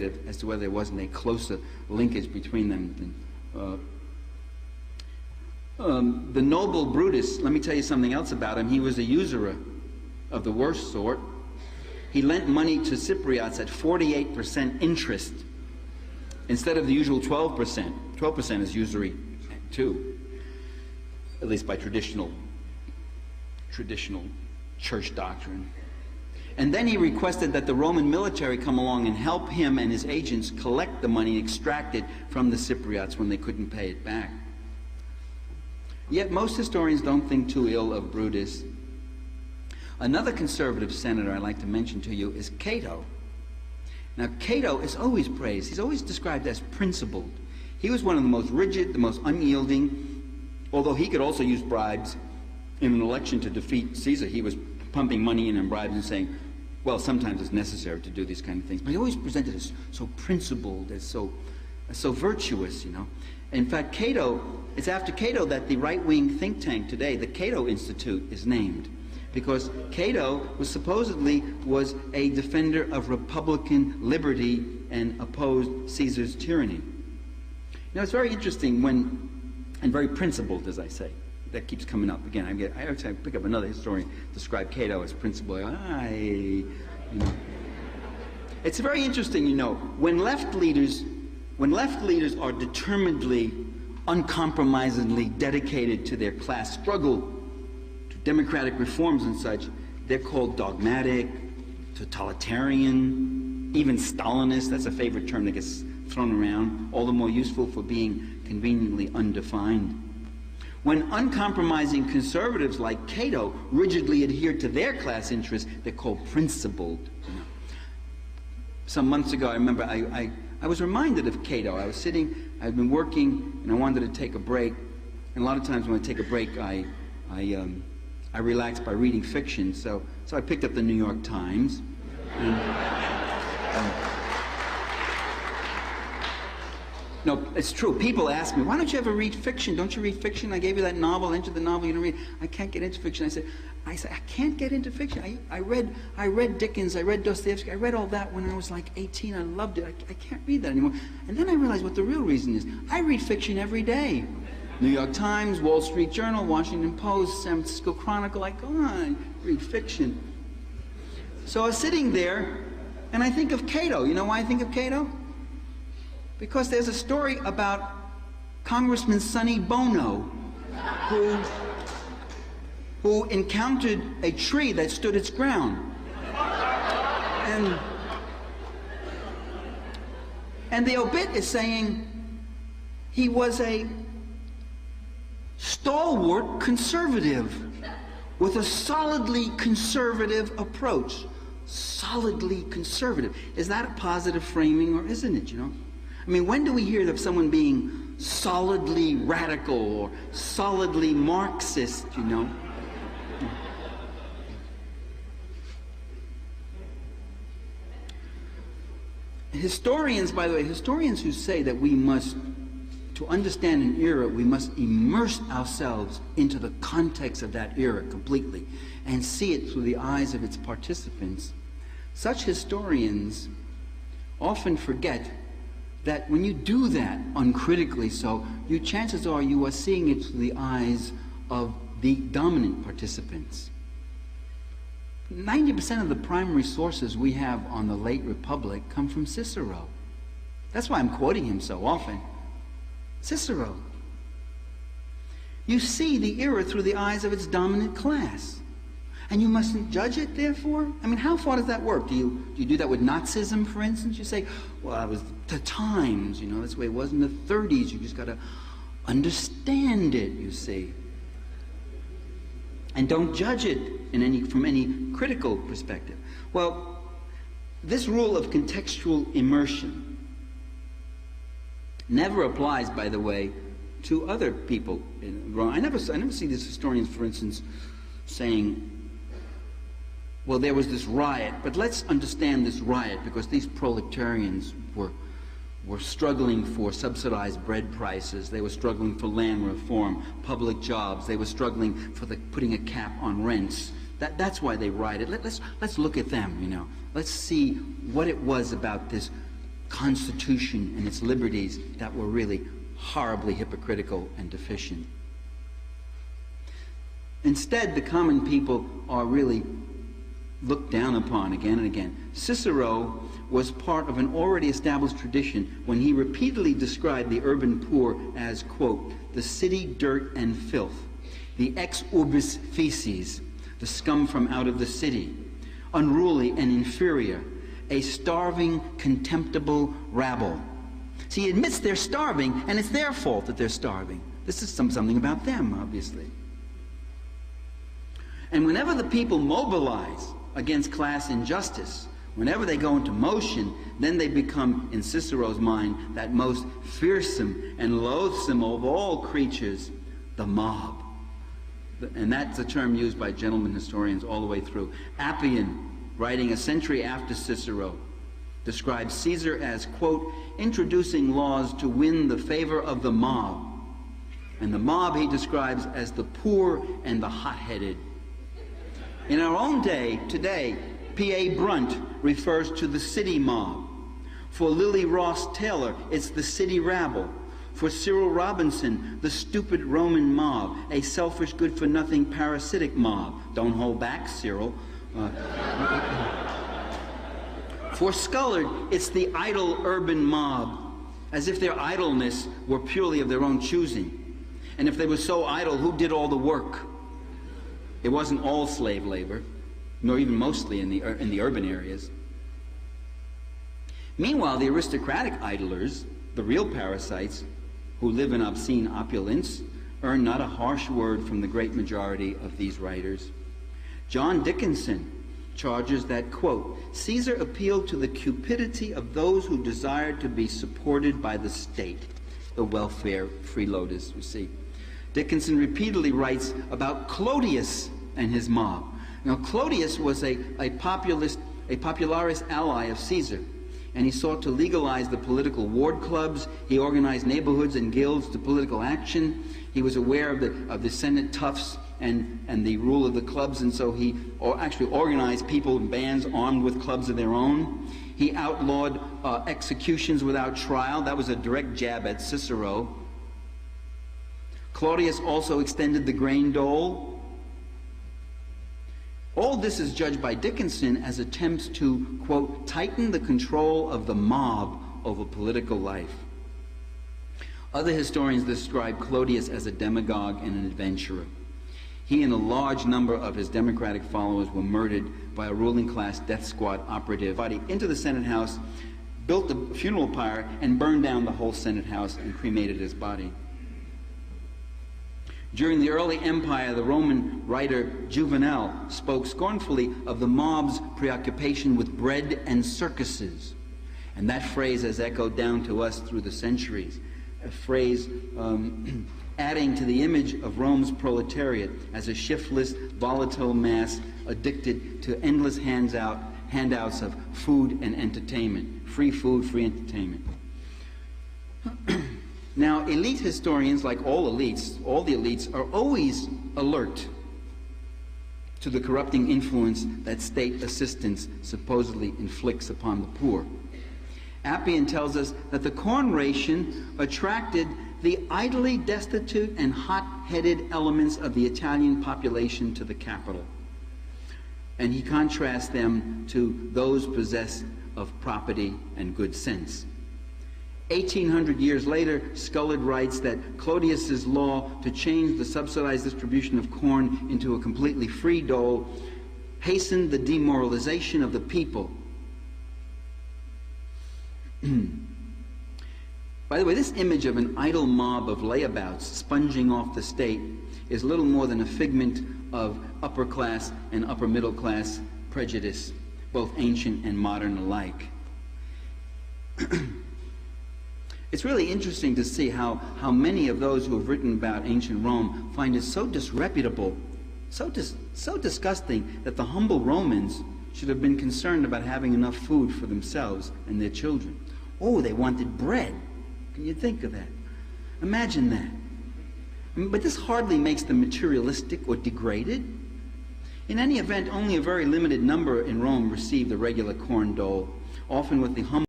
as to whether there wasn't a closer linkage between them. The noble Brutus, let me tell you something else about him. He was a usurer of the worst sort. He lent money to Cypriots at 48% interest instead of the usual 12%. 12% is usury too, at least by traditional church doctrine. And then he requested that the Roman military come along and help him and his agents collect the money extracted from the Cypriots when they couldn't pay it back. Yet most historians don't think too ill of Brutus. Another conservative senator I'd like to mention to you is Cato. Now, Cato is always praised. He's always described as principled. He was one of the most rigid, the most unyielding, although he could also use bribes in an election to defeat Caesar. He was pumping money in and bribes and saying, well, sometimes it's necessary to do these kind of things. But he always presented as so principled, as so virtuous, you know. In fact, Cato, it's after Cato that the right-wing think tank today, the Cato Institute, is named. Because Cato was supposedly a defender of Republican liberty and opposed Caesar's tyranny. Now, it's very interesting and very principled, as I say. That keeps coming up again. I pick up another historian describe Cato as principled. It's very interesting, you know, when left leaders are determinedly, uncompromisingly dedicated to their class struggle, to democratic reforms and such, they're called dogmatic, totalitarian, even Stalinist. That's a favorite term that gets thrown around, all the more useful for being conveniently undefined. When uncompromising conservatives like Cato rigidly adhere to their class interests, they're called principled. You know. Some months ago, I remember I was reminded of Cato. I was sitting, I'd been working, and I wanted to take a break. And a lot of times when I take a break, I relax by reading fiction. So I picked up the New York Times. No, it's true. People ask me, why don't you ever read fiction? Don't you read fiction? I gave you that novel, Enter the Novel, you don't read. I can't get into fiction. I said, I can't get into fiction. I read Dickens, I read Dostoevsky, I read all that when I was like 18. I loved it. I can't read that anymore. And then I realized what the real reason is. I read fiction every day. New York Times, Wall Street Journal, Washington Post, San Francisco Chronicle. I go on, read fiction. So I was sitting there, and I think of Cato. You know why I think of Cato? Because there's a story about Congressman Sonny Bono, who encountered a tree that stood its ground. And the obit is saying he was a stalwart conservative with a solidly conservative approach. Solidly conservative. Is that a positive framing or isn't it, you know? I mean, when do we hear of someone being solidly radical or solidly Marxist, you know? Historians, by the way, historians who say that we must, to understand an era, we must immerse ourselves into the context of that era completely and see it through the eyes of its participants, such historians often forget that when you do that uncritically so, chances are you are seeing it through the eyes of the dominant participants. 90% of the primary sources we have on the late Republic come from Cicero. That's why I'm quoting him so often. Cicero. You see the era through the eyes of its dominant class. And you mustn't judge it, therefore? I mean, how far does that work? Do you do that with Nazism, for instance? You say, well, it was the times, you know, that's the way it was in the 30s. You just got to understand it, you see. And don't judge it from any critical perspective. Well, this rule of contextual immersion never applies, by the way, to other people in Rome. I never see these historians, for instance, saying, well, there was this riot, but let's understand this riot because these proletarians were struggling for subsidized bread prices. They were struggling for land reform, public jobs. They were struggling for putting a cap on rents. That's why they rioted. Let's look at them, you know. Let's see what it was about this constitution and its liberties that were really horribly hypocritical and deficient. Instead, the common people are really looked down upon again and again. Cicero was part of an already established tradition when he repeatedly described the urban poor as, quote, the city dirt and filth, the ex urbis feces, the scum from out of the city, unruly and inferior, a starving, contemptible rabble. See, he admits they're starving, and it's their fault that they're starving. This is something about them, obviously. And whenever the people mobilize against class injustice, whenever they go into motion, then they become, in Cicero's mind, that most fearsome and loathsome of all creatures, the mob. And that's a term used by gentlemen historians all the way through. Appian, writing a century after Cicero, describes Caesar as, quote, introducing laws to win the favor of the mob. And the mob he describes as the poor and the hot-headed. In our own day, today, P.A. Brunt refers to the city mob. For Lily Ross Taylor, it's the city rabble. For Cyril Robinson, the stupid Roman mob, a selfish, good-for-nothing, parasitic mob. Don't hold back, Cyril. For Scullard, it's the idle urban mob, as if their idleness were purely of their own choosing. And if they were so idle, who did all the work? It wasn't all slave labor, nor even mostly in the urban areas. Meanwhile, the aristocratic idlers, the real parasites, who live in obscene opulence, earn not a harsh word from the great majority of these writers. John Dickinson charges that, quote, Caesar appealed to the cupidity of those who desired to be supported by the state, the welfare freeloaders, you see. Dickinson repeatedly writes about Clodius and his mob. Now, Clodius was a popularist ally of Caesar, and he sought to legalize the political ward clubs. He organized neighborhoods and guilds to political action. He was aware of the Senate toughs and the rule of the clubs, and so he actually organized people in bands armed with clubs of their own. He outlawed executions without trial. That was a direct jab at Cicero. Claudius also extended the grain dole. All this is judged by Dickinson as attempts to, quote, tighten the control of the mob over political life. Other historians describe Clodius as a demagogue and an adventurer. He and a large number of his democratic followers were murdered by a ruling class death squad operative. Body into the Senate House, built a funeral pyre, and burned down the whole Senate House and cremated his body. During the early empire, the Roman writer Juvenal spoke scornfully of the mob's preoccupation with bread and circuses. And that phrase has echoed down to us through the centuries, a phrase adding to the image of Rome's proletariat as a shiftless, volatile mass addicted to endless handouts of food and entertainment. Free food, free entertainment. Now, elite historians, like all the elites, are always alert to the corrupting influence that state assistance supposedly inflicts upon the poor. Appian tells us that the corn ration attracted the idly destitute and hot-headed elements of the Italian population to the capital. And he contrasts them to those possessed of property and good sense. 1800 years later, Scullard writes that Clodius's law to change the subsidized distribution of corn into a completely free dole hastened the demoralization of the people. By the way, this image of an idle mob of layabouts sponging off the state is little more than a figment of upper class and upper middle class prejudice, both ancient and modern alike. It's really interesting to see how many of those who have written about ancient Rome find it so disreputable, so disgusting that the humble Romans should have been concerned about having enough food for themselves and their children. Oh, they wanted bread. Can you think of that? Imagine that. But this hardly makes them materialistic or degraded. In any event, only a very limited number in Rome received the regular corn dole, often with the humble